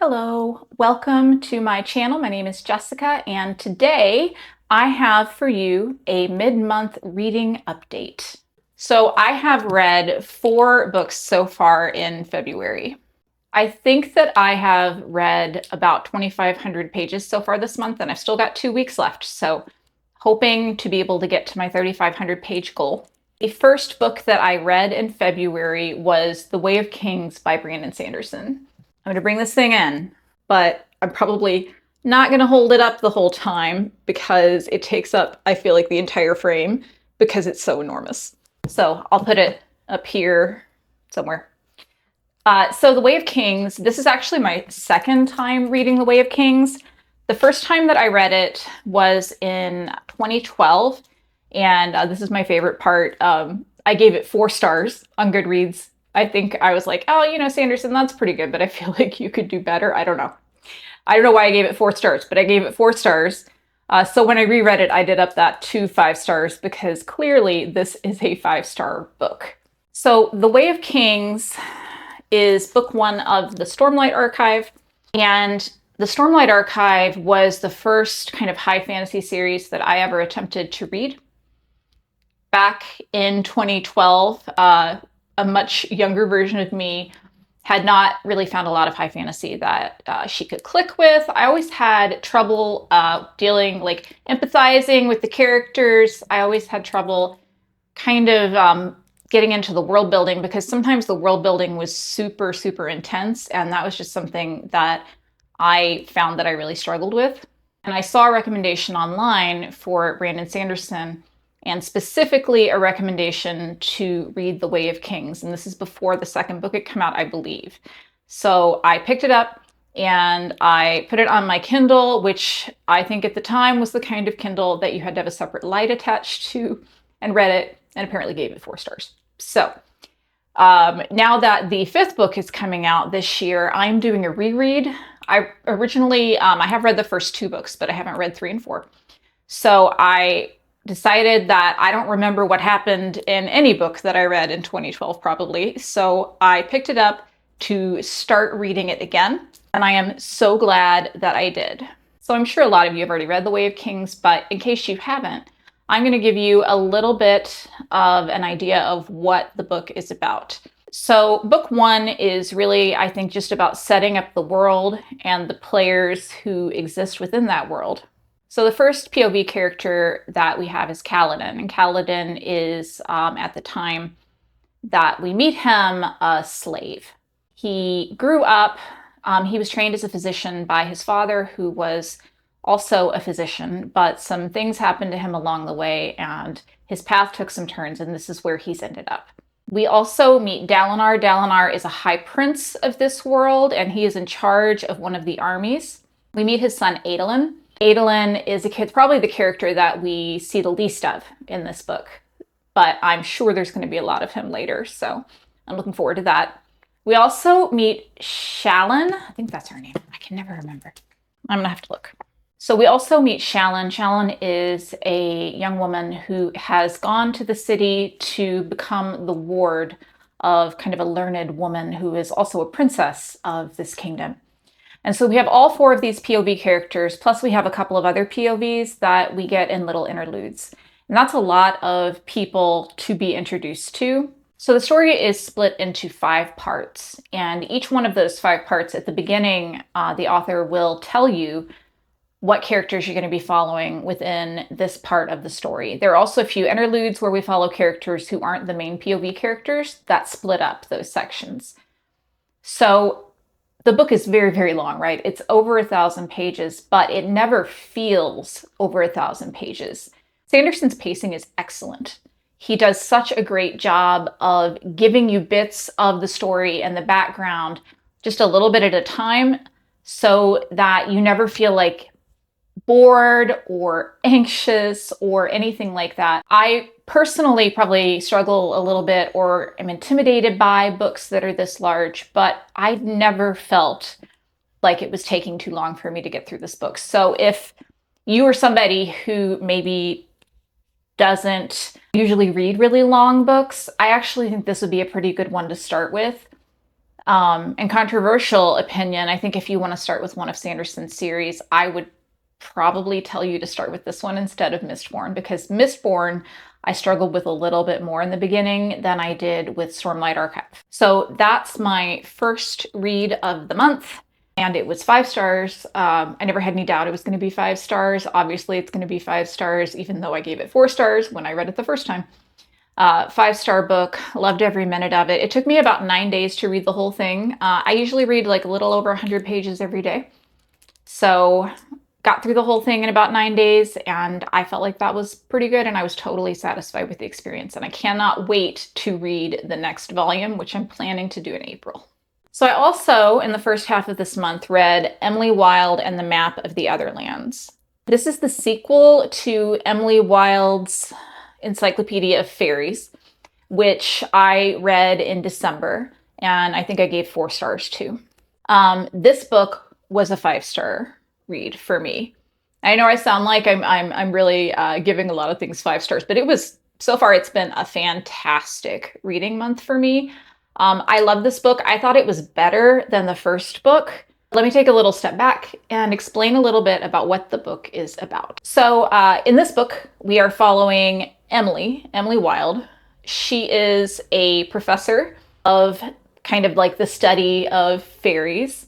Hello, welcome to my channel. My name is Jessica, and today I have for you a mid-month reading update. So I have read 4 books so far in February. I think that I have read about 2,500 pages so far this month, and I've still got 2 weeks left, so hoping to be able to get to my 3,500 page goal. The first book that I read in February was The Way of Kings by Brandon Sanderson. I'm going to bring this thing in, but I'm probably not going to hold it up the whole time because it takes up, I feel like, the entire frame because it's so enormous. So I'll put it up here somewhere. So The Way of Kings, this is actually my second time reading The Way of Kings. The first time that I read it was in 2012, and this is my favorite part. I gave it 4 stars on Goodreads. I think I was like, oh, Sanderson, that's pretty good, but I feel like you could do better. I don't know. I don't know why I gave it 4 stars, but I gave it 4 stars. So when I reread it, I did up that to 5 stars because clearly this is a 5-star book. So The Way of Kings is book 1 of the Stormlight Archive. And the Stormlight Archive was the first kind of high fantasy series that I ever attempted to read. Back in 2012, a much younger version of me had not really found a lot of high fantasy that she could click with. I always had trouble empathizing with the characters. I always had trouble kind of getting into the world building because sometimes the world building was super, super intense. And that was just something that I found that I really struggled with. And I saw a recommendation online for Brandon Sanderson, and specifically a recommendation to read The Way of Kings. And this is before the second book had come out, I believe. So I picked it up and I put it on my Kindle, which I think at the time was the kind of Kindle that you had to have a separate light attached to, and read it and apparently gave it 4 stars. So now that the 5th book is coming out this year, I'm doing a reread. I have read the first 2 books, but I haven't read 3 and 4. So I decided that I don't remember what happened in any book that I read in 2012 probably. So I picked it up to start reading it again. And I am so glad that I did. So I'm sure a lot of you have already read The Way of Kings, but in case you haven't, I'm going to give you a little bit of an idea of what the book is about. So book 1 is really, I think, just about setting up the world and the players who exist within that world. So the first POV character that we have is Kaladin, and Kaladin is, at the time that we meet him, a slave. He grew up, he was trained as a physician by his father, who was also a physician, but some things happened to him along the way, and his path took some turns, and this is where he's ended up. We also meet Dalinar. Dalinar is a high prince of this world, and he is in charge of one of the armies. We meet his son, Adolin. Adolin is probably the character that we see the least of in this book, but I'm sure there's going to be a lot of him later, so I'm looking forward to that. We also meet Shallan. I think that's her name. I can never remember. I'm going to have to look. So we also meet Shallan. Shallan is a young woman who has gone to the city to become the ward of kind of a learned woman who is also a princess of this kingdom. And so we have all 4 of these POV characters, plus we have a couple of other POVs that we get in little interludes. And that's a lot of people to be introduced to. So the story is split into 5 parts. And each one of those 5 parts, at the beginning, the author will tell you what characters you're going to be following within this part of the story. There are also a few interludes where we follow characters who aren't the main POV characters that split up those sections. So the book is very, very long, right? It's over 1,000 pages, but it never feels over 1,000 pages. Sanderson's pacing is excellent. He does such a great job of giving you bits of the story and the background just a little bit at a time so that you never feel like bored or anxious or anything like that. I personally probably struggle a little bit or am intimidated by books that are this large, but I've never felt like it was taking too long for me to get through this book. So if you are somebody who maybe doesn't usually read really long books, I actually think this would be a pretty good one to start with. And controversial opinion, I think if you want to start with one of Sanderson's series, I would probably tell you to start with this one instead of Mistborn, because Mistborn I struggled with a little bit more in the beginning than I did with Stormlight Archive. So that's my first read of the month, and it was 5 stars. I never had any doubt it was going to be 5 stars. Obviously, it's going to be 5 stars, even though I gave it 4 stars when I read it the first time. 5-star book, loved every minute of it. It took me about 9 days to read the whole thing. I usually read like a little over 100 pages every day. So got through the whole thing in about 9 days, and I felt like that was pretty good, and I was totally satisfied with the experience. And I cannot wait to read the next volume, which I'm planning to do in April. So I also, in the first half of this month, read Emily Wilde and the Map of the Otherlands. This is the sequel to Emily Wilde's Encyclopedia of Fairies, which I read in December, and I think I gave 4 stars too. This book was a 5-star read for me. I know I sound like I'm really giving a lot of things 5 stars, but it was, so far it's been a fantastic reading month for me. I love this book. I thought it was better than the first book. Let me take a little step back and explain a little bit about what the book is about. So in this book, we are following Emily Wilde. She is a professor of kind of like the study of fairies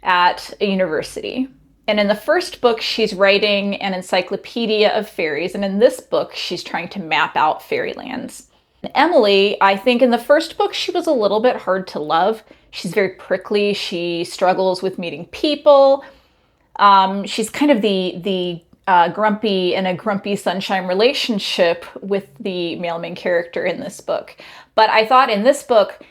at a university. And in the first book, she's writing an encyclopedia of fairies. And in this book, she's trying to map out fairylands. And Emily, I think in the first book, she was a little bit hard to love. She's very prickly. She struggles with meeting people. She's kind of the grumpy in a grumpy sunshine relationship with the male main character in this book. But I thought in this book,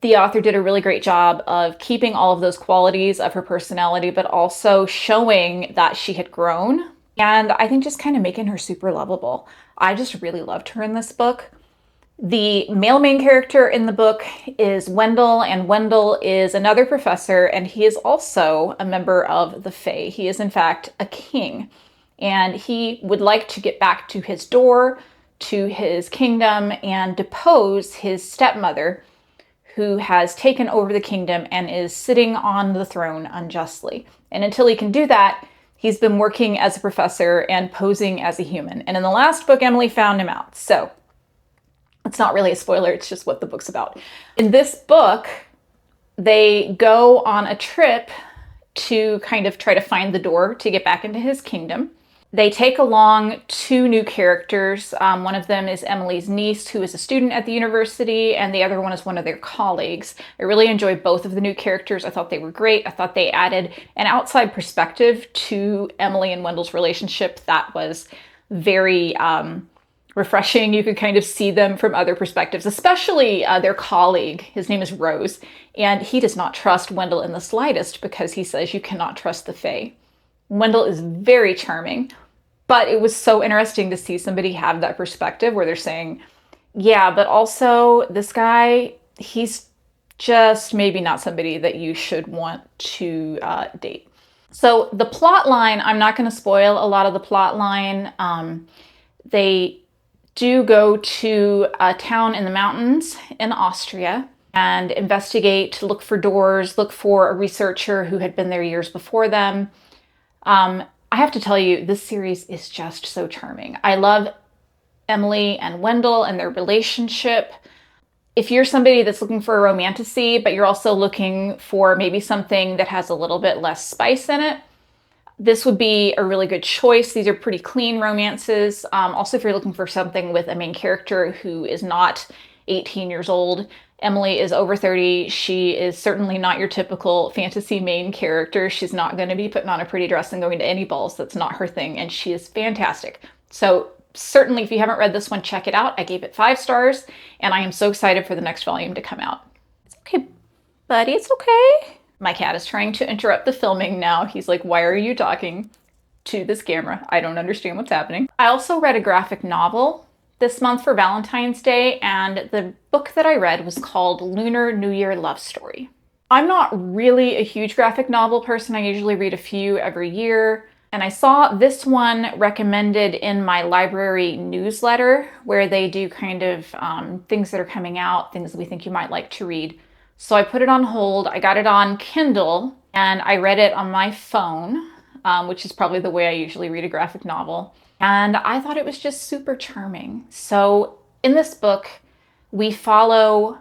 the author did a really great job of keeping all of those qualities of her personality, but also showing that she had grown. And I think just kind of making her super lovable. I just really loved her in this book. The male main character in the book is Wendell, and Wendell is another professor, and he is also a member of the Fae. He is, in fact, a king, and he would like to get back to his door, to his kingdom, and depose his stepmother, who has taken over the kingdom and is sitting on the throne unjustly. And until he can do that, he's been working as a professor and posing as a human. And in the last book, Emily found him out. So it's not really a spoiler, it's just what the book's about. In this book, they go on a trip to kind of try to find the door to get back into his kingdom. They take along 2 new characters. One of them is Emily's niece, who is a student at the university, and the other one is one of their colleagues. I really enjoyed both of the new characters. I thought they were great. I thought they added an outside perspective to Emily and Wendell's relationship that was very refreshing. You could kind of see them from other perspectives, especially their colleague. His name is Rose, and he does not trust Wendell in the slightest because he says you cannot trust the Fae. Wendell is very charming, but it was so interesting to see somebody have that perspective where they're saying, yeah, but also this guy, he's just maybe not somebody that you should want to date. So the plot line, I'm not going to spoil a lot of the plot line. They do go to a town in the mountains in Austria and investigate, to look for doors, look for a researcher who had been there years before them. I have to tell you, this series is just so charming. I love Emily and Wendell and their relationship. If you're somebody that's looking for a romantasy, but you're also looking for maybe something that has a little bit less spice in it, this would be a really good choice. These are pretty clean romances. Also, if you're looking for something with a main character who is not 18 years old, Emily is over 30. She is certainly not your typical fantasy main character. She's not going to be putting on a pretty dress and going to any balls. That's not her thing, and she is fantastic. So certainly, if you haven't read this one, check it out. I gave it 5 stars, and I am so excited for the next volume to come out. It's okay, buddy. It's okay. My cat is trying to interrupt the filming now. He's like, why are you talking to this camera? I don't understand what's happening. I also read a graphic novel this month for Valentine's Day, and the book that I read was called Lunar New Year Love Story. I'm not really a huge graphic novel person. I usually read a few every year, and I saw this one recommended in my library newsletter where they do kind of things that are coming out, things that we think you might like to read. So I put it on hold. I got it on Kindle and I read it on my phone, which is probably the way I usually read a graphic novel. And I thought it was just super charming. So in this book, we follow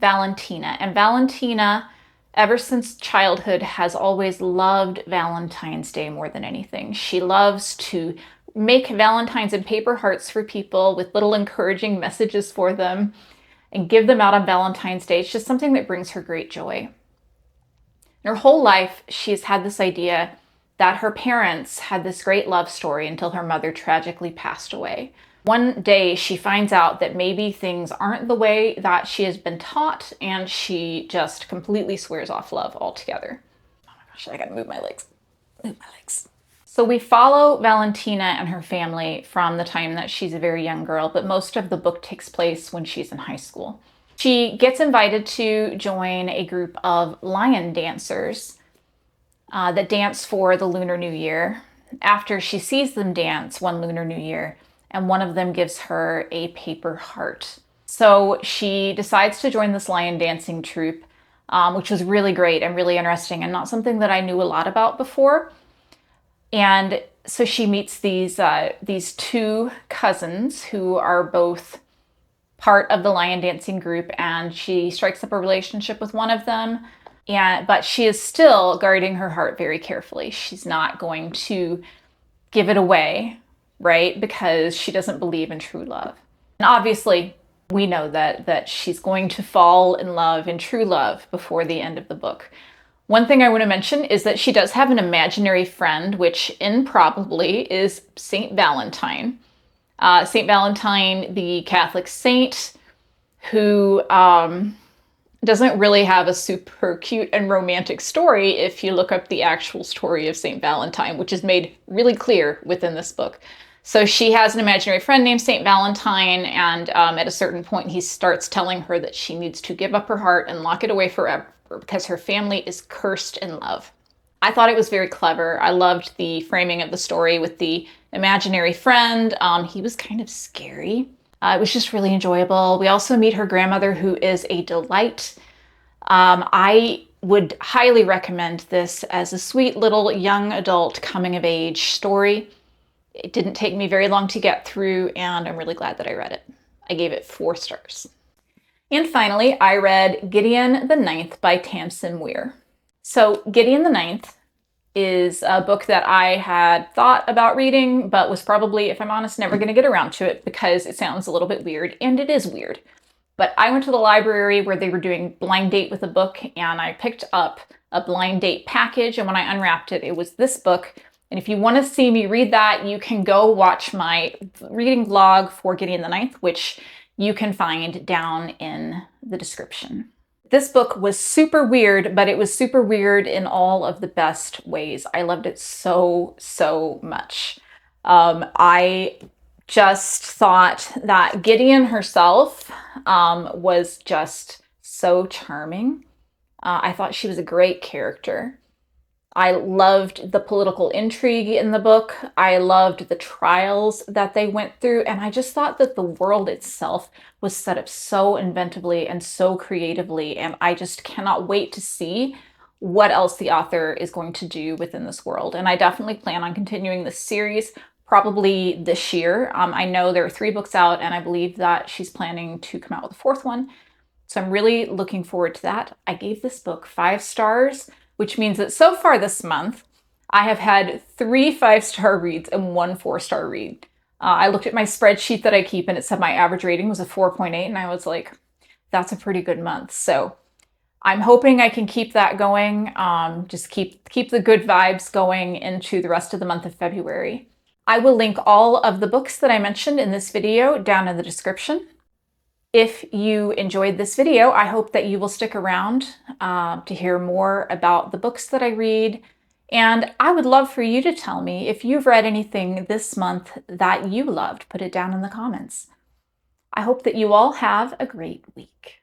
Valentina. And Valentina, ever since childhood, has always loved Valentine's Day more than anything. She loves to make valentines and paper hearts for people with little encouraging messages for them and give them out on Valentine's Day. It's just something that brings her great joy. Her whole life, she's had this idea that her parents had this great love story until her mother tragically passed away. One day, she finds out that maybe things aren't the way that she has been taught, and she just completely swears off love altogether. Oh my gosh, I gotta move my legs. Move my legs. So we follow Valentina and her family from the time that she's a very young girl, but most of the book takes place when she's in high school. She gets invited to join a group of lion dancers that dance for the Lunar New Year. After she sees them dance one Lunar New Year, and one of them gives her a paper heart. So she decides to join this lion dancing troupe, which was really great and really interesting and not something that I knew a lot about before. And so she meets these two cousins who are both part of the lion dancing group, and she strikes up a relationship with one of them. But she is still guarding her heart very carefully. She's not going to give it away, right? Because she doesn't believe in true love. And obviously, we know that she's going to fall in love, in true love, before the end of the book. One thing I want to mention is that she does have an imaginary friend, which improbably is Saint Valentine. Saint Valentine, the Catholic saint, who doesn't really have a super cute and romantic story if you look up the actual story of Saint Valentine, which is made really clear within this book. So she has an imaginary friend named Saint Valentine, and at a certain point he starts telling her that she needs to give up her heart and lock it away forever because her family is cursed in love. I thought it was very clever. I loved the framing of the story with the imaginary friend. He was kind of scary. It was just really enjoyable. We also meet her grandmother, who is a delight. I would highly recommend this as a sweet little young adult coming of age story. It didn't take me very long to get through, and I'm really glad that I read it. I gave it 4 stars. And finally, I read Gideon the Ninth by Tamsyn Muir. So Gideon the Ninth is a book that I had thought about reading, but was probably, if I'm honest, never going to get around to it because it sounds a little bit weird, and it is weird. But I went to the library where they were doing blind date with a book, and I picked up a blind date package, and when I unwrapped it, it was this book. And if you want to see me read that, you can go watch my reading vlog for Gideon the Ninth, which you can find down in the description. This book was super weird, but it was super weird in all of the best ways. I loved it so, so much. I just thought that Gideon herself was just so charming. I thought she was a great character. I loved the political intrigue in the book. I loved the trials that they went through. And I just thought that the world itself was set up so inventively and so creatively. And I just cannot wait to see what else the author is going to do within this world. And I definitely plan on continuing this series probably this year. I know there are 3 books out, and I believe that she's planning to come out with a 4th one. So I'm really looking forward to that. I gave this book 5 stars. Which means that so far this month, I have had 3 5-star reads and 1 4-star read. I looked at my spreadsheet that I keep, and it said my average rating was a 4.8, and I was like, that's a pretty good month. So I'm hoping I can keep that going, just keep the good vibes going into the rest of the month of February. I will link all of the books that I mentioned in this video down in the description. If you enjoyed this video, I hope that you will stick around to hear more about the books that I read. And I would love for you to tell me if you've read anything this month that you loved. Put it down in the comments. I hope that you all have a great week.